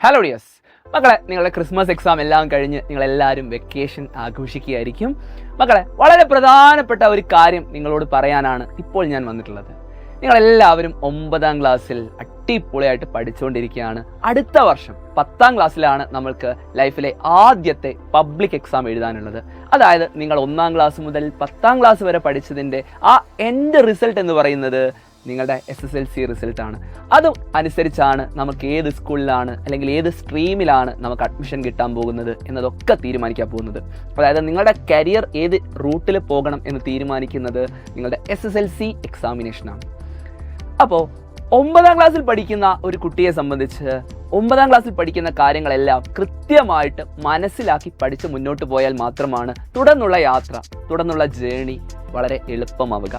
Hello dears മക്കളെ, നിങ്ങളുടെ Christmas exam എല്ലാം കഴിഞ്ഞ് നിങ്ങളെല്ലാവരും വെക്കേഷൻ ആഘോഷിക്കുകയായിരിക്കും. മക്കളെ, വളരെ പ്രധാനപ്പെട്ട ഒരു കാര്യം നിങ്ങളോട് പറയാനാണ് ഇപ്പോൾ ഞാൻ വന്നിട്ടുള്ളത്. നിങ്ങളെല്ലാവരും 9ാം ക്ലാസ്സിൽ അടിപൊളിയായിട്ട് പഠിച്ചുകൊണ്ടിരിക്കുകയാണ്. അടുത്ത വർഷം 10ാം ക്ലാസ്സിലാണ് നമ്മൾക്ക് ലൈഫിലെ ആദ്യത്തെ പബ്ലിക് എക്സാം എഴുതാനുള്ളത്. അതായത് നിങ്ങൾ 1ാം ക്ലാസ് മുതൽ 10ാം ക്ലാസ് വരെ പഠിച്ചതിൻ്റെ ആ എൻഡ് റിസൾട്ട് എന്ന് പറയുന്നത് നിങ്ങളുടെ SSLC റിസൾട്ടാണ്. അതും അനുസരിച്ചാണ് നമുക്ക് ഏത് സ്കൂളിലാണ് അല്ലെങ്കിൽ ഏത് സ്ട്രീമിലാണ് നമുക്ക് അഡ്മിഷൻ കിട്ടാൻ പോകുന്നത് എന്നതൊക്കെ തീരുമാനിക്കാൻ പോകുന്നത്. അതായത് നിങ്ങളുടെ കരിയർ ഏത് റൂട്ടിൽ പോകണം എന്ന് തീരുമാനിക്കുന്നത് നിങ്ങളുടെ SSLC എക്സാമിനേഷനാണ്. അപ്പോൾ 9ാം ക്ലാസ്സിൽ പഠിക്കുന്ന ഒരു കുട്ടിയെ സംബന്ധിച്ച് 9ാം ക്ലാസ്സിൽ പഠിക്കുന്ന കാര്യങ്ങളെല്ലാം കൃത്യമായിട്ട് മനസ്സിലാക്കി പഠിച്ച് മുന്നോട്ട് പോയാൽ മാത്രമാണ് തുടർന്നുള്ള യാത്ര, തുടർന്നുള്ള ജേണി വളരെ എളുപ്പമാവുക.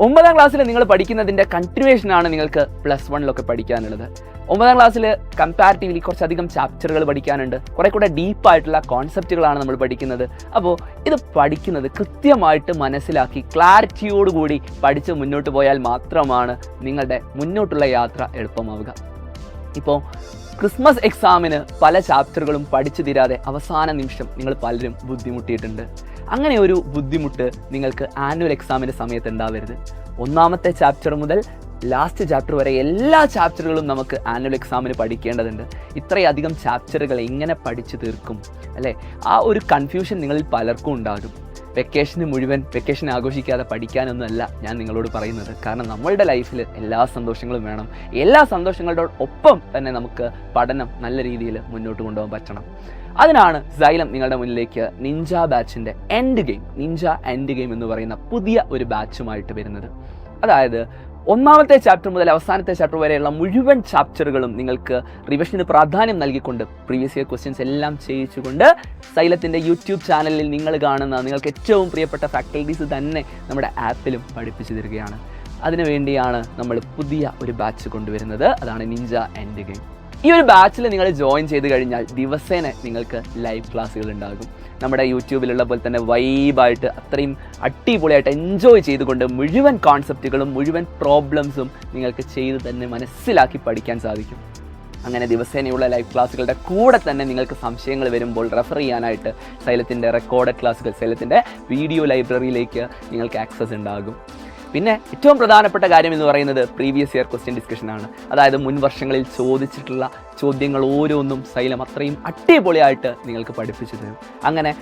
9ാം ക്ലാസ്സിൽ നിങ്ങൾ പഠിക്കുന്നതിൻ്റെ കണ്ടിന്യൂവേഷനാണ് നിങ്ങൾക്ക് +1 പഠിക്കാനുള്ളത്. 9ാം ക്ലാസ്സിൽ കമ്പാരിറ്റീവ്ലി കുറച്ചധികം ചാപ്റ്ററുകൾ പഠിക്കാനുണ്ട്, കുറെ കൂടെ ഡീപ്പായിട്ടുള്ള കോൺസെപ്റ്റുകളാണ് നമ്മൾ പഠിക്കുന്നത്. അപ്പോൾ ഇത് പഠിക്കുന്നത് കൃത്യമായിട്ട് മനസ്സിലാക്കി ക്ലാരിറ്റിയോടുകൂടി പഠിച്ച് മുന്നോട്ട് പോയാൽ മാത്രമാണ് നിങ്ങളുടെ മുന്നോട്ടുള്ള യാത്ര എളുപ്പമാവുക. ഇപ്പോൾ ക്രിസ്മസ് എക്സാമിന് പല ചാപ്റ്ററുകളും പഠിച്ചു തീരാതെ അവസാന നിമിഷം നിങ്ങൾ പലരും ബുദ്ധിമുട്ടിയിട്ടുണ്ട്. അങ്ങനെ ഒരു ബുദ്ധിമുട്ട് നിങ്ങൾക്ക് ആനുവൽ എക്സാമിൻ്റെ സമയത്ത് ഉണ്ടാവരുത്. 1ാമത്തെ ചാപ്റ്റർ മുതൽ ലാസ്റ്റ് ചാപ്റ്റർ വരെ എല്ലാ ചാപ്റ്ററുകളും നമുക്ക് ആനുവൽ എക്സാമിന് പഠിക്കേണ്ടതുണ്ട്. ഇത്രയധികം ചാപ്റ്ററുകൾ എങ്ങനെ പഠിച്ചു തീർക്കും അല്ലേ? ആ ഒരു കൺഫ്യൂഷൻ നിങ്ങളിൽ പലർക്കും ഉണ്ടാകും. വെക്കേഷൻ ആഘോഷിക്കാതെ പഠിക്കാനൊന്നുമല്ല ഞാൻ നിങ്ങളോട് പറയുന്നത്. കാരണം നമ്മളുടെ ലൈഫിൽ എല്ലാ സന്തോഷങ്ങളും വേണം. എല്ലാ സന്തോഷങ്ങളുടെ ഒപ്പം തന്നെ നമുക്ക് പഠനം നല്ല രീതിയിൽ മുന്നോട്ട് കൊണ്ടുപോകാൻ പറ്റണം. അതിനാണ് സൈലം നിങ്ങളുടെ മുന്നിലേക്ക് നിഞ്ച ബാച്ചിൻ്റെ എൻഡ് ഗെയിം എന്ന് പറയുന്ന പുതിയ ഒരു ബാച്ചുമായിട്ട് വരുന്നത്. അതായത് 1ാമത്തെ ചാപ്റ്റർ മുതൽ അവസാനത്തെ ചാപ്റ്റർ വരെയുള്ള മുഴുവൻ ചാപ്റ്ററുകളും നിങ്ങൾക്ക് റിവിഷന് പ്രാധാന്യം നൽകിക്കൊണ്ട് പ്രീവിയസ് ഇയർ ക്വസ്റ്റ്യൻസ് എല്ലാം ചെയ്യിച്ചുകൊണ്ട് സൈലത്തിൻ്റെ യൂട്യൂബ് ചാനലിൽ നിങ്ങൾ കാണുന്ന നിങ്ങൾക്ക് ഏറ്റവും പ്രിയപ്പെട്ട ഫാക്കൽറ്റീസ് തന്നെ നമ്മുടെ ആപ്പിലും പഠിപ്പിച്ചു തരികയാണ്. അതിനുവേണ്ടിയാണ് നമ്മൾ പുതിയ ഒരു ബാച്ച് കൊണ്ടുവരുന്നത്. അതാണ് നിഞ്ച എൻഡ് ഗെയിം. ഈ ഒരു ബാച്ചിൽ നിങ്ങൾ ജോയിൻ ചെയ്ത് കഴിഞ്ഞാൽ ദിവസേന നിങ്ങൾക്ക് ലൈവ് ക്ലാസ്സുകൾ ഉണ്ടാകും. നമ്മുടെ യൂട്യൂബിലുള്ള പോലെ തന്നെ വൈബായിട്ട് അത്രയും അടിപൊളിയായിട്ട് എൻജോയ് ചെയ്തുകൊണ്ട് മുഴുവൻ കോൺസെപ്റ്റുകളും മുഴുവൻ പ്രോബ്ലംസും നിങ്ങൾക്ക് ചെയ്ത് തന്നെ മനസ്സിലാക്കി പഠിക്കാൻ സാധിക്കും. അങ്ങനെ ദിവസേനയുള്ള ലൈവ് ക്ലാസ്സുകളുടെ കൂടെ തന്നെ നിങ്ങൾക്ക് സംശയങ്ങൾ വരുമ്പോൾ റെഫർ ചെയ്യാനായിട്ട് സൈലത്തിൻ്റെ റെക്കോർഡഡ് ക്ലാസ്സുകൾ, സൈലത്തിൻ്റെ വീഡിയോ ലൈബ്രറിയിലേക്ക് നിങ്ങൾക്ക് ആക്സസ് ഉണ്ടാകും. പിന്നെ ഏറ്റവും പ്രധാനപ്പെട്ട കാര്യം എന്ന് പറയുന്നത് പ്രീവിയസ് ഇയർ ക്വസ്റ്റ്യൻ ഡിസ്കഷനാണ്. അതായത് മുൻ വർഷങ്ങളിൽ ചോദിച്ചിട്ടുള്ള ചോദ്യങ്ങൾ ഓരോന്നും സൈലം അത്രയും അടിപൊളിയായിട്ട് നിങ്ങൾക്ക് പഠിപ്പിച്ചു തരും. അങ്ങനെ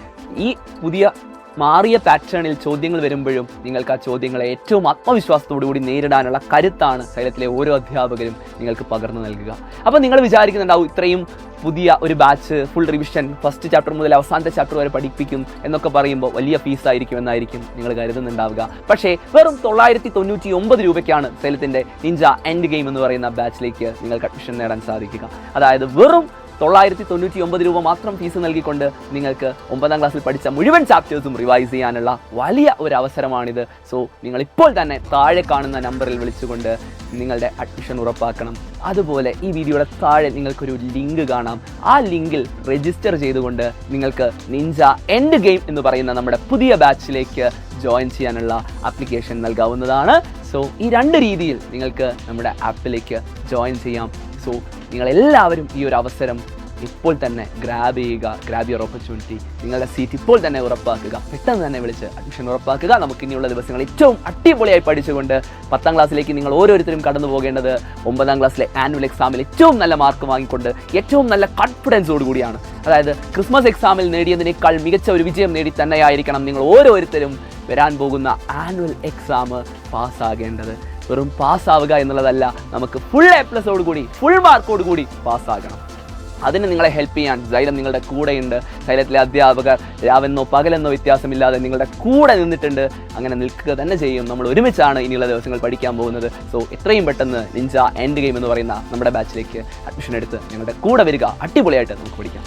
ഈ പുതിയ മാറിയ പാറ്റേണിൽ ചോദ്യങ്ങൾ വരുമ്പോഴും നിങ്ങൾക്ക് ആ ചോദ്യങ്ങളെ ഏറ്റവും ആത്മവിശ്വാസത്തോടു കൂടി നേരിടാനുള്ള കരുത്താണ് സൈലത്തിലെ ഓരോ അധ്യാപകരും നിങ്ങൾക്ക് പകർന്നു നൽകുക. അപ്പോൾ നിങ്ങൾ വിചാരിക്കുന്നുണ്ടാവും ഇത്രയും പുതിയ ഒരു batch full revision first chapter മുതൽ അവസാനത്തെ ചാപ്റ്റർ വരെ പഠിപ്പിക്കും എന്നൊക്കെ പറയുമ്പോൾ വലിയ ഫീസായിരിക്കും എന്നായിരിക്കും നിങ്ങൾ കരുതുന്നുണ്ടാവുക. പക്ഷേ വെറും 999 രൂപയ്ക്കാണ് സൈലത്തിൻ്റെ നിഞ്ച എൻഡ് ഗെയിം എന്ന് പറയുന്ന ബാച്ചിലേക്ക് നിങ്ങൾക്ക് അഡ്മിഷൻ നേടാൻ സാധിക്കുക. അതായത് വെറും 999 രൂപ മാത്രം ഫീസ് നൽകിക്കൊണ്ട് നിങ്ങൾക്ക് 9ാം ക്ലാസ്സിൽ പഠിച്ച മുഴുവൻ ചാപ്റ്റേഴ്സും റിവൈസ് ചെയ്യാനുള്ള വലിയ ഒരു അവസരമാണിത്. സോ നിങ്ങൾ ഇപ്പോൾ തന്നെ താഴെ കാണുന്ന നമ്പറിൽ വിളിച്ചുകൊണ്ട് നിങ്ങളുടെ അഡ്മിഷൻ ഉറപ്പാക്കണം. അതുപോലെ ഈ വീഡിയോയുടെ താഴെ നിങ്ങൾക്കൊരു ലിങ്ക് കാണാം. ആ ലിങ്കിൽ രജിസ്റ്റർ ചെയ്തുകൊണ്ട് നിങ്ങൾക്ക് നിഞ്ച എൻഡ് ഗെയിം എന്ന് പറയുന്ന നമ്മുടെ പുതിയ ബാച്ചിലേക്ക് ജോയിൻ ചെയ്യാനുള്ള ആപ്ലിക്കേഷൻ നൽകാവുന്നതാണ്. സോ ഈ 2 രീതിയിൽ നിങ്ങൾക്ക് നമ്മുടെ ആപ്പിലേക്ക് ജോയിൻ ചെയ്യാം. സോ നിങ്ങളെല്ലാവരും ഈ ഒരു അവസരം ഇപ്പോൾ തന്നെ ഗ്രാബ് യുവർ ഓപ്പർച്യൂണിറ്റി. നിങ്ങളുടെ സീറ്റ് ഇപ്പോൾ തന്നെ ഉറപ്പാക്കുക. പെട്ടെന്ന് തന്നെ വിളിച്ച് അഡ്മിഷൻ ഉറപ്പാക്കുക. നമുക്ക് ഇനിയുള്ള ദിവസങ്ങൾ ഏറ്റവും അടിപൊളിയായി പഠിച്ചുകൊണ്ട് 10ാം ക്ലാസ്സിലേക്ക് നിങ്ങൾ ഓരോരുത്തരും കടന്നു പോകേണ്ടത് 9ാം ക്ലാസ്സിലെ ആനുവൽ എക്സാമിൽ ഏറ്റവും നല്ല മാർക്ക് വാങ്ങിക്കൊണ്ട് ഏറ്റവും നല്ല കോൺഫിഡൻസോടുകൂടിയാണ്. അതായത് ക്രിസ്മസ് എക്സാമിൽ നേടിയതിനേക്കാൾ മികച്ച ഒരു വിജയം നേടി തന്നെയായിരിക്കണം നിങ്ങൾ ഓരോരുത്തരും വരാൻ പോകുന്ന ആനുവൽ എക്സാം പാസ്സാകേണ്ടത്. വെറും പാസ്സാവുക എന്നുള്ളതല്ല, നമുക്ക് ഫുൾ A+ഓടുകൂടി ഫുൾ മാർക്കോടുകൂടി പാസ്സാകണം. അതിന് നിങ്ങളെ ഹെൽപ്പ് ചെയ്യാൻ സൈലം നിങ്ങളുടെ കൂടെയുണ്ട്. സൈലത്തിലെ അധ്യാപകർ രാവെന്നോ പകലെന്നോ വ്യത്യാസമില്ലാതെ നിങ്ങളുടെ കൂടെ നിന്നിട്ടുണ്ട്. അങ്ങനെ നിൽക്കുക തന്നെ ചെയ്യും. നമ്മൾ ഒരുമിച്ചാണ് ഇനിയുള്ള ദിവസങ്ങൾ പഠിക്കാൻ പോകുന്നത്. സോ എത്രയും പെട്ടെന്ന് നിഞ്ച എൻഡ് ഗെയിം എന്ന് പറയുന്ന നമ്മുടെ ബാച്ചിലേക്ക് അഡ്മിഷൻ എടുത്ത് ഞങ്ങളുടെ കൂടെ വരിക. അടിപൊളിയായിട്ട് നമുക്ക് പഠിക്കാം.